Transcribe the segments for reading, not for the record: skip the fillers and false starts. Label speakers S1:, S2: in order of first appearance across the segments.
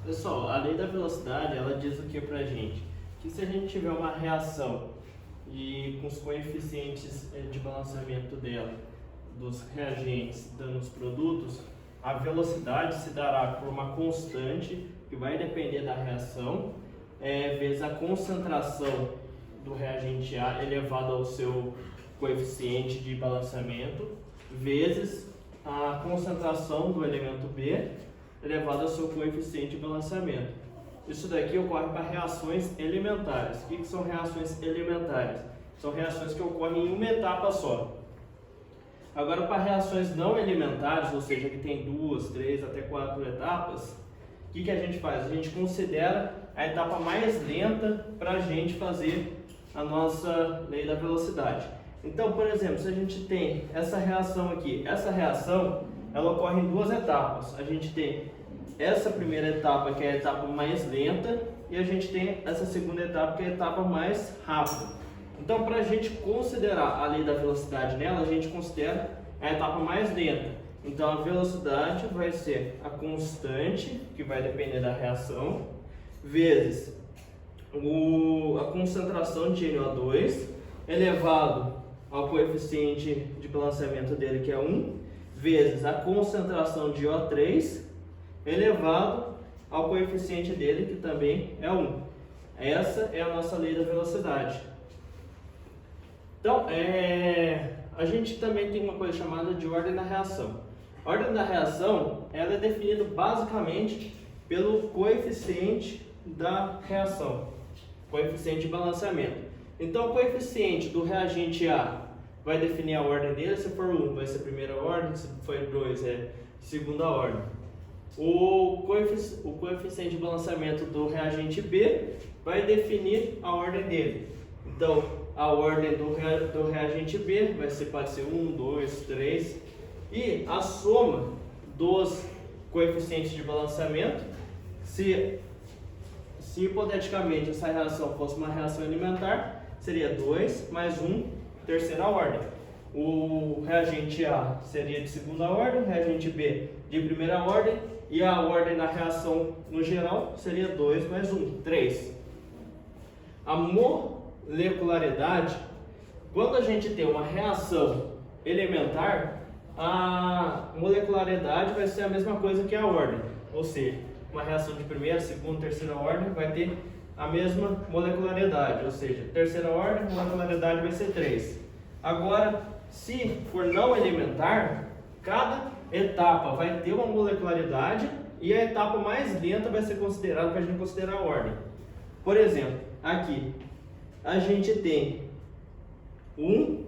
S1: Pessoal, a lei da velocidade, ela diz o que pra gente? Que se a gente tiver uma reação e com os coeficientes de balanceamento dela, dos reagentes dando os produtos, a velocidade se dará por uma constante que vai depender da reação, vezes a concentração do reagente A elevado ao seu coeficiente de balanceamento, vezes a concentração do elemento B elevado ao seu coeficiente de balanceamento. Isso daqui ocorre para reações elementares. O que são reações elementares? São reações que ocorrem em uma etapa só. Agora, para reações não elementares, ou seja, que tem 2, 3, até 4 etapas, o que a gente faz? A gente considera a etapa mais lenta para a gente fazer a nossa lei da velocidade. Então, por exemplo, se a gente tem essa reação aqui, essa reação ela ocorre em duas etapas. A gente tem essa primeira etapa, que é a etapa mais lenta, e a gente tem essa segunda etapa, que é a etapa mais rápida. Então, para a gente considerar a lei da velocidade nela, a gente considera a etapa mais lenta. Então, a velocidade vai ser a constante, que vai depender da reação, vezes a concentração de NO2, elevado ao coeficiente de balanceamento dele, que é 1, vezes a concentração de O3, elevado ao coeficiente dele, que também é 1. Essa é a nossa lei da velocidade. Então, a gente também tem uma coisa chamada de ordem da reação. A ordem da reação ela é definida basicamente pelo coeficiente da reação, coeficiente de balanceamento. Então, o coeficiente do reagente A vai definir a ordem dele. Se for 1, vai ser primeira ordem, se for 2, é segunda ordem. O coeficiente de balanceamento do reagente B vai definir a ordem dele. Então, a ordem do reagente B pode ser 1, 2, 3. E a soma dos coeficientes de balanceamento, se hipoteticamente essa reação fosse uma reação elementar, seria 2 mais 1, terceira ordem. O reagente A seria de segunda ordem, o reagente B de primeira ordem, e a ordem da reação no geral seria 2 mais 1, 3. A molecularidade, quando a gente tem uma reação elementar, a molecularidade vai ser a mesma coisa que a ordem, ou seja, uma reação de primeira, segunda, terceira ordem vai ter a mesma molecularidade, ou seja, terceira ordem, a molecularidade vai ser 3. Agora, se for não elementar, cada etapa vai ter uma molecularidade e a etapa mais lenta vai ser considerada para a gente considerar a ordem. Por exemplo, aqui a gente tem 1,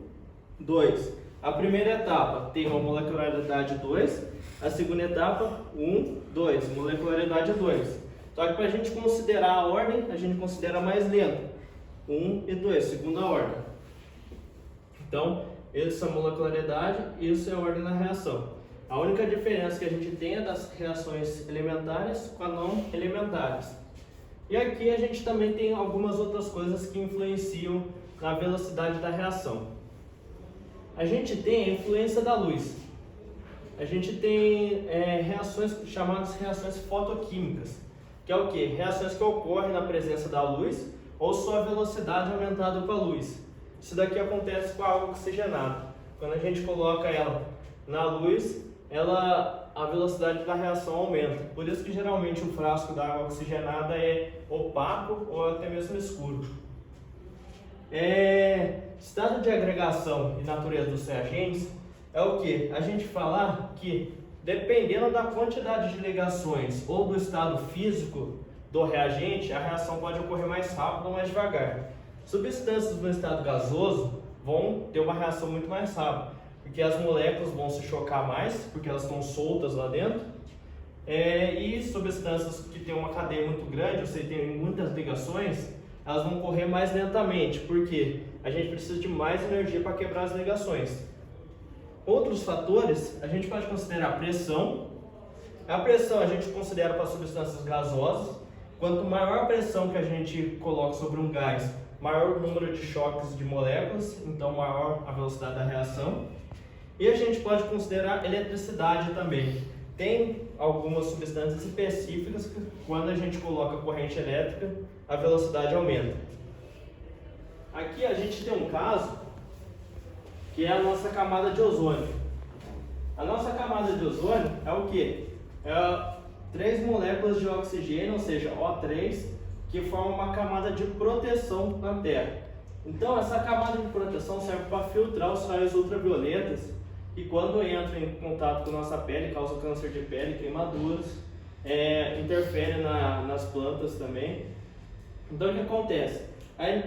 S1: 2. A primeira etapa tem uma molecularidade 2, a segunda etapa 1, 2, molecularidade 2. Só que para a gente considerar a ordem, a gente considera a mais lenta, 1 e 2, segunda ordem. Então, essa é a molecularidade e isso é a ordem da reação. A única diferença que a gente tem é das reações elementares com as não elementares. E aqui a gente também tem algumas outras coisas que influenciam na velocidade da reação. A gente tem a influência da luz. A gente tem reações chamadas reações fotoquímicas, que é o que? Reações que ocorrem na presença da luz ou sua velocidade aumentada com a luz. Isso daqui acontece com a água oxigenada. Quando a gente coloca ela na luz, a velocidade da reação aumenta. Por isso que geralmente o frasco da água oxigenada é opaco ou até mesmo escuro. Estado de agregação e natureza dos reagentes é o que? A gente falar que dependendo da quantidade de ligações ou do estado físico do reagente, a reação pode ocorrer mais rápido ou mais devagar. Substâncias no estado gasoso vão ter uma reação muito mais rápida, porque as moléculas vão se chocar mais, porque elas estão soltas lá dentro. E substâncias que têm uma cadeia muito grande, ou seja, tem muitas ligações, elas vão correr mais lentamente, porque a gente precisa de mais energia para quebrar as ligações. Outros fatores, a gente pode considerar a pressão. A pressão a gente considera para substâncias gasosas. Quanto maior a pressão que a gente coloca sobre um gás, maior o número de choques de moléculas, então maior a velocidade da reação. E a gente pode considerar eletricidade também. tem algumas substâncias específicas que, quando a gente coloca corrente elétrica, a velocidade aumenta. Aqui a gente tem um caso que é a nossa camada de ozônio. A nossa camada de ozônio é o que? É 3 moléculas de oxigênio, ou seja, O3, que formam uma camada de proteção na Terra. Então, essa camada de proteção serve para filtrar os raios ultravioletas que, quando entram em contato com a nossa pele, causam câncer de pele, queimaduras, interfere nas plantas também. Então, o que acontece?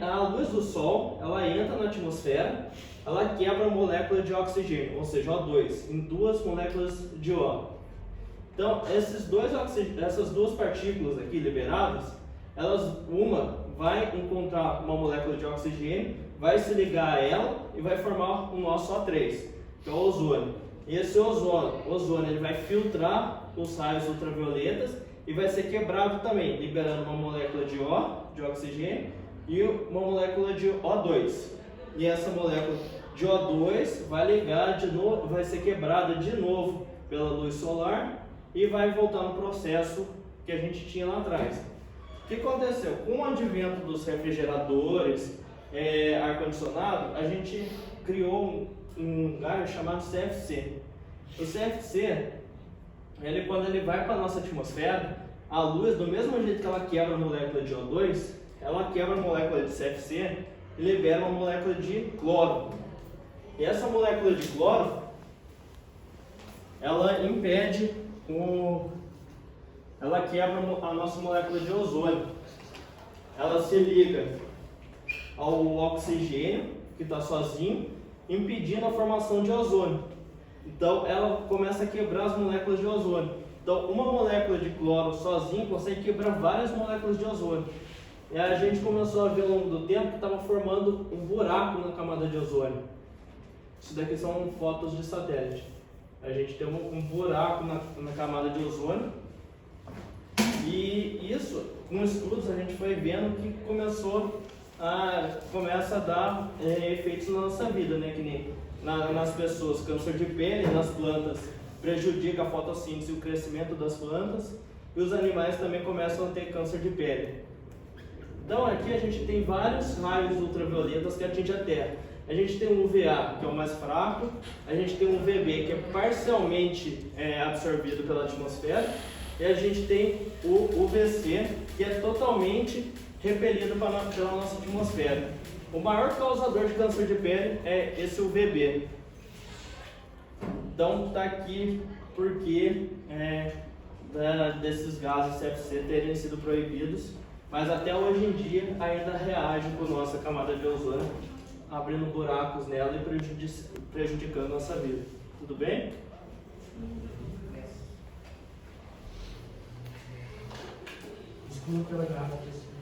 S1: A luz do Sol, ela entra na atmosfera, ela quebra a molécula de oxigênio, ou seja, O2, em 2 moléculas de O. Então, essas duas partículas aqui liberadas, uma vai encontrar uma molécula de oxigênio, vai se ligar a ela e vai formar o nosso O3, que é o ozônio. E esse ozônio ele vai filtrar os raios ultravioletas e vai ser quebrado também, liberando uma molécula de O, de oxigênio, e uma molécula de O2. E essa molécula de O2 vai ligar de novo, vai ser quebrada de novo pela luz solar e vai voltar no processo que a gente tinha lá atrás. O que aconteceu? Com o advento dos refrigeradores, ar-condicionado, a gente criou um gás chamado CFC. O CFC, quando ele vai para a nossa atmosfera, a luz, do mesmo jeito que ela quebra a molécula de O2, ela quebra a molécula de CFC e libera uma molécula de cloro. E essa molécula de cloro, ela impede ela quebra a nossa molécula de ozônio. Ela se liga ao oxigênio, que está sozinho, impedindo a formação de ozônio. Então, ela começa a quebrar as moléculas de ozônio. Então, uma molécula de cloro sozinha consegue quebrar várias moléculas de ozônio. E a gente começou a ver ao longo do tempo que estava formando um buraco na camada de ozônio. Isso daqui são fotos de satélite. A gente tem um buraco na camada de ozônio. E isso, com estudos, a gente foi vendo que começa a dar efeitos na nossa vida, né? Que nem nas pessoas, câncer de pele, nas plantas prejudica a fotossíntese e o crescimento das plantas, e os animais também começam a ter câncer de pele. Então aqui a gente tem vários raios ultravioletas que atingem a Terra. A gente tem o UVA, que é o mais fraco, a gente tem o UVB, que é parcialmente absorvido pela atmosfera, e a gente tem o UVC, que é totalmente repelido pela nossa atmosfera. O maior causador de câncer de pele é esse UVB. Então está aqui porque desses gases CFC terem sido proibidos, mas até hoje em dia ainda reagem com a nossa camada de ozônio, abrindo buracos nela e prejudicando a nossa vida. Tudo bem?
S2: Desculpa pela gravação.